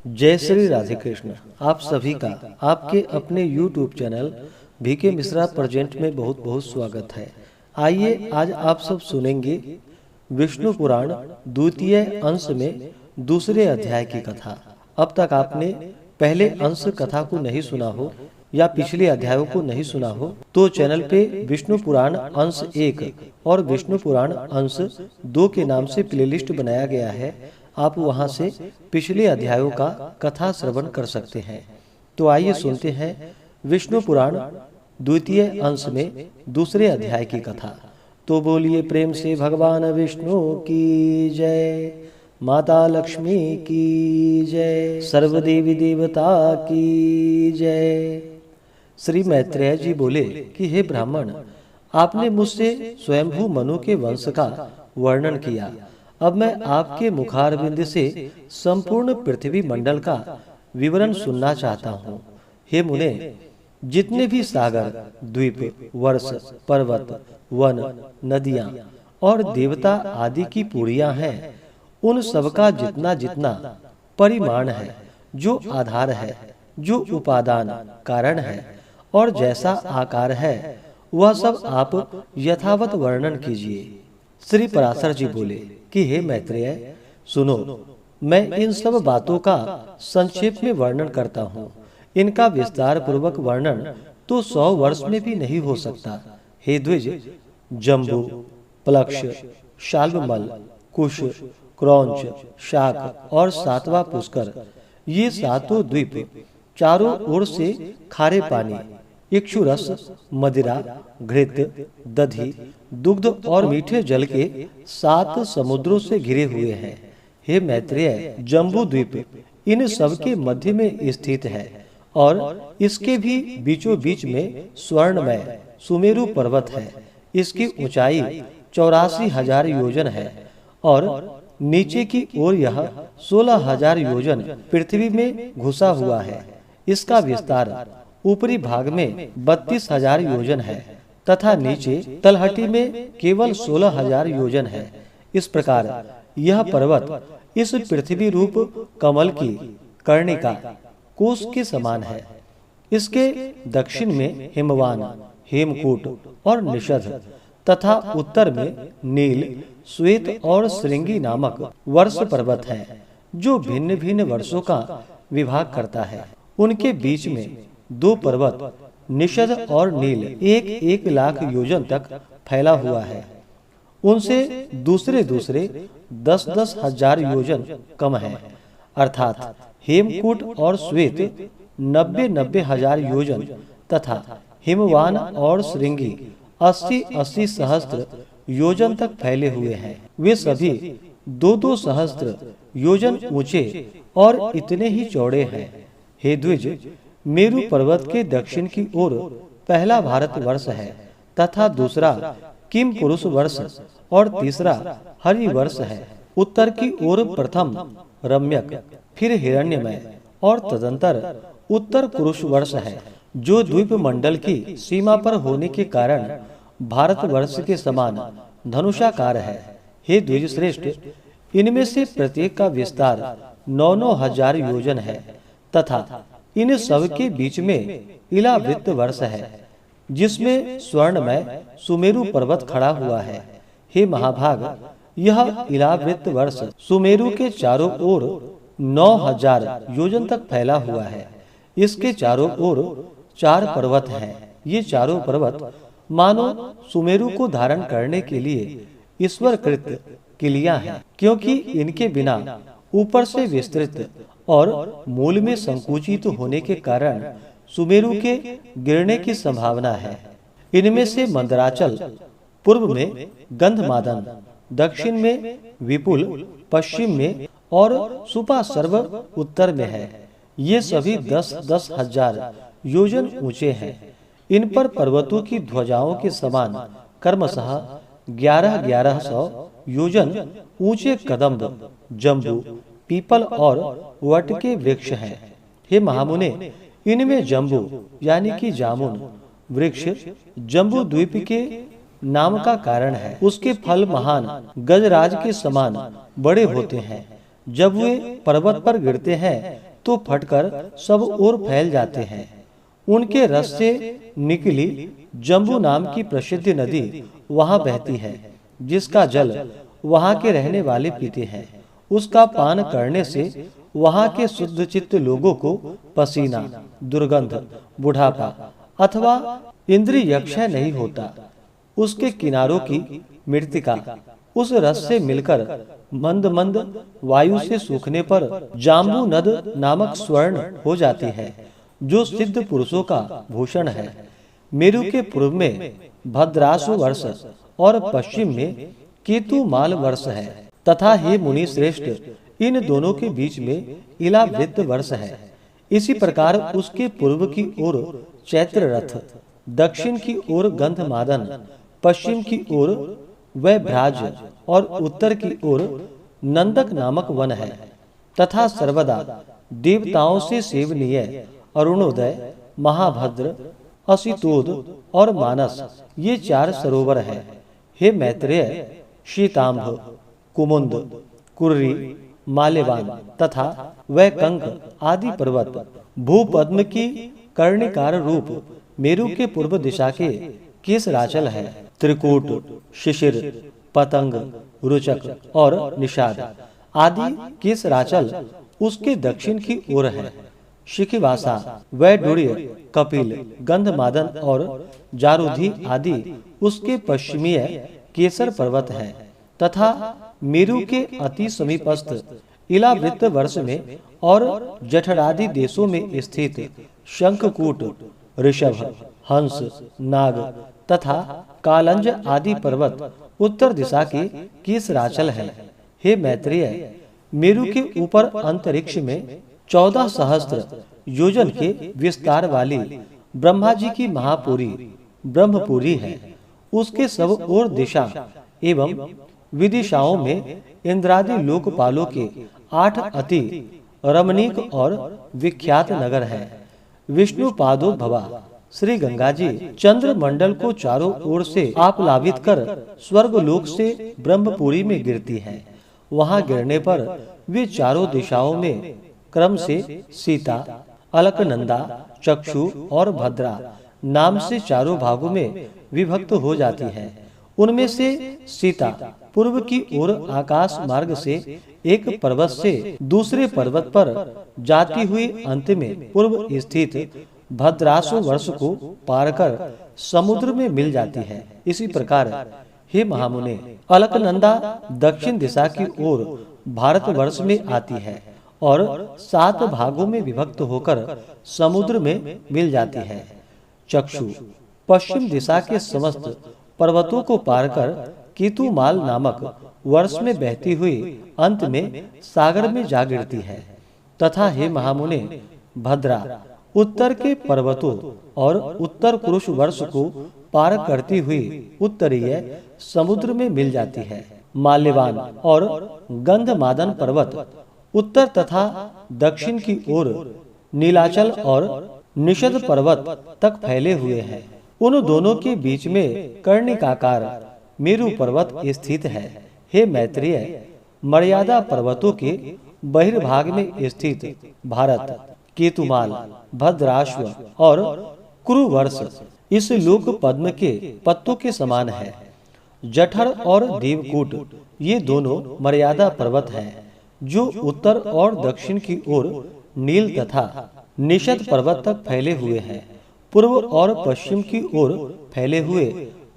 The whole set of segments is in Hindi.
जय श्री राधे कृष्ण। आप सभी का आपके अपने YouTube channel VK Mishra present में बहुत बहुत स्वागत है। आइए आज आप सब सुनेंगे विष्णु पुराण द्वितीय अंश में दूसरे अध्याय की कथा। अब तक आपने पहले अंश कथा को नहीं सुना हो या पिछले अध्यायों को नहीं सुना हो तो चैनल पे विष्णु पुराण अंश 1 और विष्णु पुराण अंश 2 के नाम से प्लेलिस्ट बनाया गया है। आप वहां से पिछले अध्यायों का कथा श्रवण कर सकते हैं। तो आइए सुनते हैं विष्णु पुराण द्वितीय अंश में दूसरे अध्याय की कथा। तो बोलिए प्रेम से भगवान विष्णु की जय, माता लक्ष्मी की जय, सर्वदेवी देवता की जय। श्री मैत्रेय जी बोले कि हे ब्राह्मण, आपने मुझसे स्वयंभू मनु के वंश का वर्णन किया। अब मैं आपके मुखारविंद से संपूर्ण पृथ्वी मंडल का विवरण सुनना चाहता हूँ। हे मुने, जितने भी सागर, द्वीप, वर्ष, पर्वत, वन, नदियाँ और देवता आदि की पुरियां हैं, उन सबका जितना जितना परिमाण है, जो आधार है, जो उपादान कारण है और जैसा आकार है, वह सब आप यथावत वर्णन कीजिए। श्री पराशर जी बोले कि हे मैत्रेय, सुनो, मैं इन सब बातों का संक्षेप में वर्णन करता हूँ। इनका विस्तार पूर्वक वर्णन तो 100 वर्ष में भी नहीं हो सकता। हे द्विज, जम्बू, प्लक्ष, शाल्वमल, कुश, क्रौंच, शाक और सातवां पुष्कर, ये सातों द्वीप चारों ओर से खारे पानी, इक्षुरस, मदिरा, घृत, दधि, दुग्ध और मीठे जल के 7 समुद्रों से घिरे हुए हैं। हे मैत्रेय, जम्बू द्वीप इन सब के मध्य में स्थित है और इसके भी बीचों बीच में स्वर्णमय सुमेरु पर्वत है। इसकी ऊंचाई 84,000 योजन है और नीचे की ओर यह 16,000 योजन पृथ्वी में घुसा हुआ है। इसका विस्तार ऊपरी भाग में 32,000 योजन है तथा नीचे तलहटी में केवल 16,000 योजन है। इस प्रकार यह पर्वत इस पृथ्वी रूप कमल की कर्णिका कोष के समान है। इसके दक्षिण में हिमवान, हेमकूट और निषद तथा उत्तर में नील, श्वेत और श्रृंगी नामक वर्ष पर्वत हैं, जो भिन्न भिन्न वर्षों का विभाग करता है। उनके बीच में 2 पर्वत निषद और नील 1-1 लाख योजन तक फैला हुआ है। उनसे दूसरे 10-10 हजार योजन कम है, अर्थात हेमकूट और श्वेत 90-90 हजार योजन तथा हिमवान और श्रृंगी 80-80 सहस्त्र योजन तक फैले हुए हैं। वे सभी 2-2 सहस्त्र योजन ऊंचे और इतने ही चौड़े हैं। हे द्विज, मेरु पर्वत के दक्षिण की ओर पहला भारतवर्ष है तथा दूसरा किम पुरुष वर्ष और तीसरा हरि वर्ष है। उत्तर की ओर प्रथम रम्यक, फिर हिरण्यमय और तदंतर उत्तर कुरुष वर्ष है, जो द्वीप मंडल की सीमा पर होने के कारण भारतवर्ष के समान धनुषाकार है। हे द्विज श्रेष्ठ, इनमें से प्रत्येक का विस्तार 9-9 हजार योजन है तथा इन सब के बीच में इलावृत्त वर्ष है, जिसमें स्वर्णमय सुमेरु पर्वत खड़ा हुआ है। हे महाभाग, यह इलावृत्त वर्ष सुमेरु के चारों ओर 9,000 योजन तक फैला हुआ है। इसके चारों ओर 4 पर्वत हैं। ये चारों पर्वत मानो सुमेरु को धारण करने के लिए ईश्वरकृत किलियां हैं, क्योंकि इनके बिना ऊपर से विस्तृत और मूल में संकुचित होने के कारण सुमेरु के गिरने की संभावना है। इनमें से मंदराचल पूर्व में गंधमादन, दक्षिण में विपुल, पश्चिम में और सुपा सर्व उत्तर में है। ये सभी 10-10 हजार योजन ऊंचे हैं। इन पर पर्वतों की ध्वजाओं के समान क्रमशः 1100 योजन ऊंचे कदम्ब, जम्बू, पीपल और वट के वृक्ष हैं। हे महामुने, इनमें जम्बू यानी कि जामुन वृक्ष जम्बू द्वीप के नाम का कारण है। उसके फल महान गजराज के समान बड़े होते हैं। जब वे पर्वत पर गिरते हैं तो फटकर सब ओर फैल जाते हैं। उनके रस से निकली जम्बू नाम की प्रसिद्ध नदी वहाँ बहती है, जिसका जल वहाँ के रहने वाले पीते हैं। उसका पान करने से वहाँ के शुद्ध चित्त लोगों को पसीना, दुर्गंध, बुढ़ापा अथवा इंद्रिय क्षय नहीं होता। उसके किनारों की मृत्तिका उस रस से मिलकर मंद मंद वायु से सूखने पर जाम्बू नद नामक स्वर्ण हो जाती है, जो सिद्ध पुरुषों का भूषण है। मेरु के पूर्व में भद्रासु वर्ष और पश्चिम में केतुमाल वर्ष है तथा हे मुनि श्रेष्ठ, इन दोनों के बीच में इलावृत वर्ष है। इसी प्रकार उसके पूर्व की ओर चैत्र रथ, दक्षिण की ओर गंधमादन, पश्चिम की ओर वैभ्राज और उत्तर की ओर नंदक नामक वन है तथा सर्वदा देवताओं से सेवनीय अरुणोदय, महाभद्र, असितोद और मानस ये 4 सरोवर हैं। हे मैत्रेय, शीतांभ, कुमुंद, कुर्री, माल्यवान तथा वैकंक आदि पर्वत भूपद्म की कर्णिकार रूप मेरु के पूर्व दिशा के केसराचल है। त्रिकूट, शिशिर, पतंग, रुचक और निषाद आदि केसराचल उसके दक्षिण की ओर है। शिखिवासा, वैडूर्य, कपिल, गंधमादन और जारुधि आदि उसके पश्चिमीय केसर पर्वत हैं तथा मेरु के अति समीपस्थ इलावृत वर्ष में और जठरादि देशों में स्थित शंखकूट, ऋषभ, हंस, नाग तथा कालंज आदि पर्वत उत्तर दिशा के केसराचल है। हे मैत्रेय, मेरु के ऊपर अंतरिक्ष में 14 सहस्त्र योजन के विस्तार वाली ब्रह्मा जी की महापुरी ब्रह्मपुरी है। उसके सब ओर दिशा एवं विदिशाओं में इंद्रादि लोकपालों के 8 अति रमणीक और विख्यात नगर हैं। विष्णु पादो भवा श्री गंगा जी चंद्र मंडल को चारों ओर से आप्लावित कर स्वर्ग लोक से ब्रह्मपुरी में गिरती हैं। वहां गिरने पर वे चारों दिशाओं में क्रम से सीता, अलकनंदा, चक्षु और भद्रा नाम से चारों भागों में विभक्त हो जाती है। उनमें से सीता पूर्व की ओर आकाश मार्ग से एक पर्वत से दूसरे पर्वत पर जाती हुई अंत में पूर्व स्थित भद्रासु वर्ष को पार कर समुद्र में मिल जाती है। इसी प्रकार हे महामुने, अलकनंदा दक्षिण दिशा की ओर भारतवर्ष में आती है और 7 भागों में विभक्त होकर समुद्र में मिल जाती है। चक्षु पश्चिम दिशा के समस्त पर्वतों को पार कर केतुमाल नामक वर्ष में बहती हुई अंत में सागर में जा गिरती है। तथा हे महामुने, भद्रा उत्तर के पर्वतों और उत्तर कुरुष वर्ष को पार करती हुई उत्तरीय समुद्र में मिल जाती है। माल्यवान और गंधमादन पर्वत उत्तर तथा दक्षिण की ओर नीलाचल और निषद पर्वत तक फैले हुए हैं। उन दोनों के बीच में कर्णिकाकार मेरु पर्वत स्थित है। हे मैत्रेय, मर्यादा पर्वतों के बहिर्भाग में स्थित भारत, केतुमाल, भद्राश्व और कुरुवर्ष इस लोक पद्म के पत्तों के समान है। जठर और देवकूट ये दोनों मर्यादा पर्वत हैं, जो उत्तर और दक्षिण की ओर नील तथा निषद पर्वत तक फैले हुए हैं। पूर्व और पश्चिम की ओर फैले हुए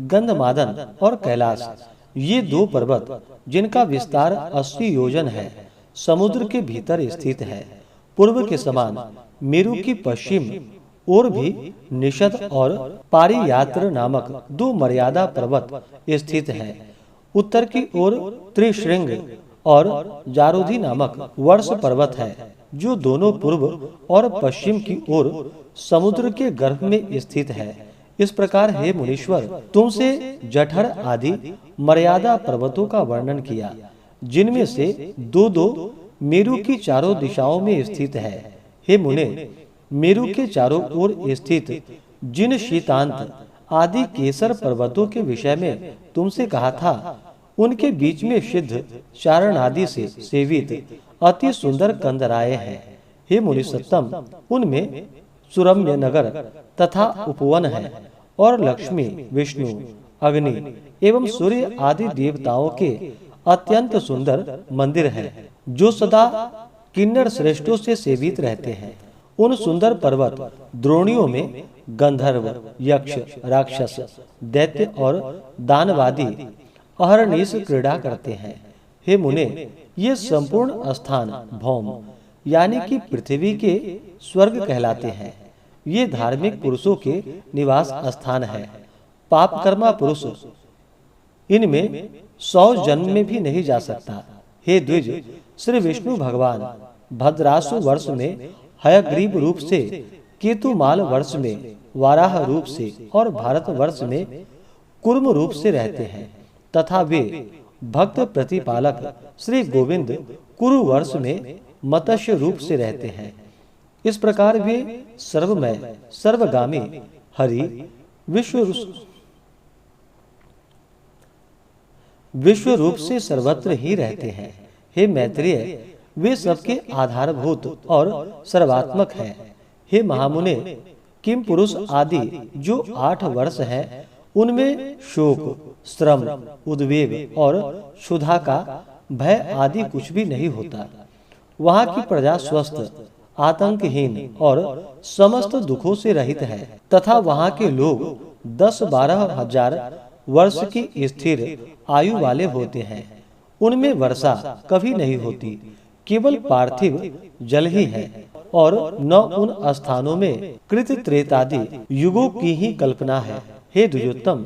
गंधमादन और कैलाश ये 2 पर्वत जिनका विस्तार 80 योजन है, समुद्र के भीतर स्थित है। पूर्व के समान मेरु की पश्चिम ओर भी निषद और पारियात्र नामक 2 मर्यादा पर्वत स्थित हैं। उत्तर की ओर त्रिशृंग और जारुधि नामक वर्ष पर्वत है, जो दोनों पूर्व और पश्चिम की ओर समुद्र के गर्भ में स्थित है। इस प्रकार हे मुनीश्वर, तुमसे जठर आदि मर्यादा पर्वतों का वर्णन किया, जिनमें से 2-2 मेरु की चारों दिशाओं में स्थित है। हे मुने, मेरु के चारों ओर स्थित जिन शीतांत आदि केसर पर्वतों के विषय में तुमसे कहा था, उनके बीच में सिद्ध चारण आदि से सेवित अति सुंदर कंदराए हैं। हे मुनिसत्तम, उनमें सुरम्य नगर तथा उपवन है और लक्ष्मी, विष्णु, अग्नि एवं सूर्य आदि देवताओं के अत्यंत सुंदर मंदिर हैं, जो सदा किन्नर श्रेष्ठों से सेवित रहते हैं। उन सुंदर पर्वत द्रोणियों में गंधर्व, यक्ष, राक्षस, दैत्य और दानवादी अहरनिश क्रीड़ा करते हैं। हे मुने, ये संपूर्ण स्थान भौम यानी कि पृथ्वी के स्वर्ग कहलाते हैं। ये धार्मिक पुरुषों के निवास स्थान है। पापकर्मा पुरुष इनमें 100 जन्म में भी नहीं जा सकता। हे द्विज, श्री विष्णु भगवान भद्रासु वर्ष में हयग्रीव रूप से, केतुमाल वर्ष में वाराह रूप से और भारत वर्ष में कुर्म रूप से रहते हैं तथा वे भक्त प्रतिपालक श्री गोविंद कुरु वर्ष में मत्स्य रूप से रहते हैं। इस प्रकार वे सर्वमय, सर्वगामी हरि विश्व रूप से सर्वत्र ही रहते हैं। हे मैत्रेय, वे सबके आधारभूत और सर्वात्मक हैं। हे महामुने, किम पुरुष आदि जो 8 वर्ष हैं, उनमें शोक, श्रम, उद्वेग और क्षुधा का भय आदि कुछ भी नहीं होता। वहाँ की प्रजा स्वस्थ, आतंकहीन और समस्त दुखों से रहित है तथा वहाँ के लोग 10-12 हजार वर्ष की स्थिर आयु वाले होते हैं। उनमें वर्षा कभी नहीं होती, केवल पार्थिव जल ही है और न उन स्थानों में कृत त्रेतादि युगों की ही कल्पना है। हे द्विजोत्तम,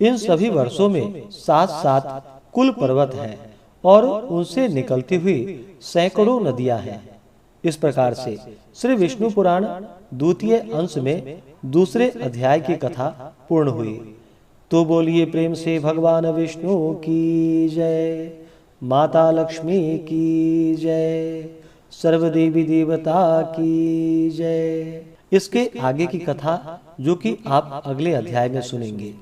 इन सभी वर्षों में 7-7 कुल पर्वत हैं और उनसे निकलती हुई सैकड़ों नदियां हैं। इस प्रकार से श्री विष्णु पुराण द्वितीय अंश में दूसरे अध्याय की कथा पूर्ण हुई। तो बोलिए प्रेम से भगवान विष्णु की जय, माता लक्ष्मी की जय, सर्वदेवी देवता की जय। इसके आगे की कथा जो कि आप अगले अध्याय में सुनेंगे।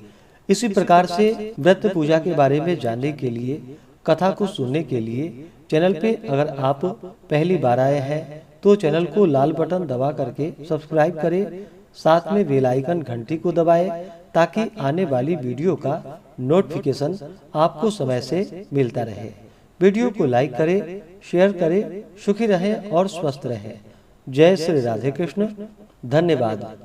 इसी प्रकार से व्रत पूजा के बारे में जानने के लिए, कथा को सुनने के लिए चैनल पे अगर आप पहली बार आए हैं तो चैनल को लाल बटन दबा करके सब्सक्राइब करें, साथ में बेल आइकन घंटी को दबाएं ताकि आने वाली वीडियो का नोटिफिकेशन आपको समय से मिलता रहे। वीडियो को लाइक करें, शेयर करें। सुखी रहें और स्वस्थ रहें। जय श्री राधे कृष्ण। धन्यवाद।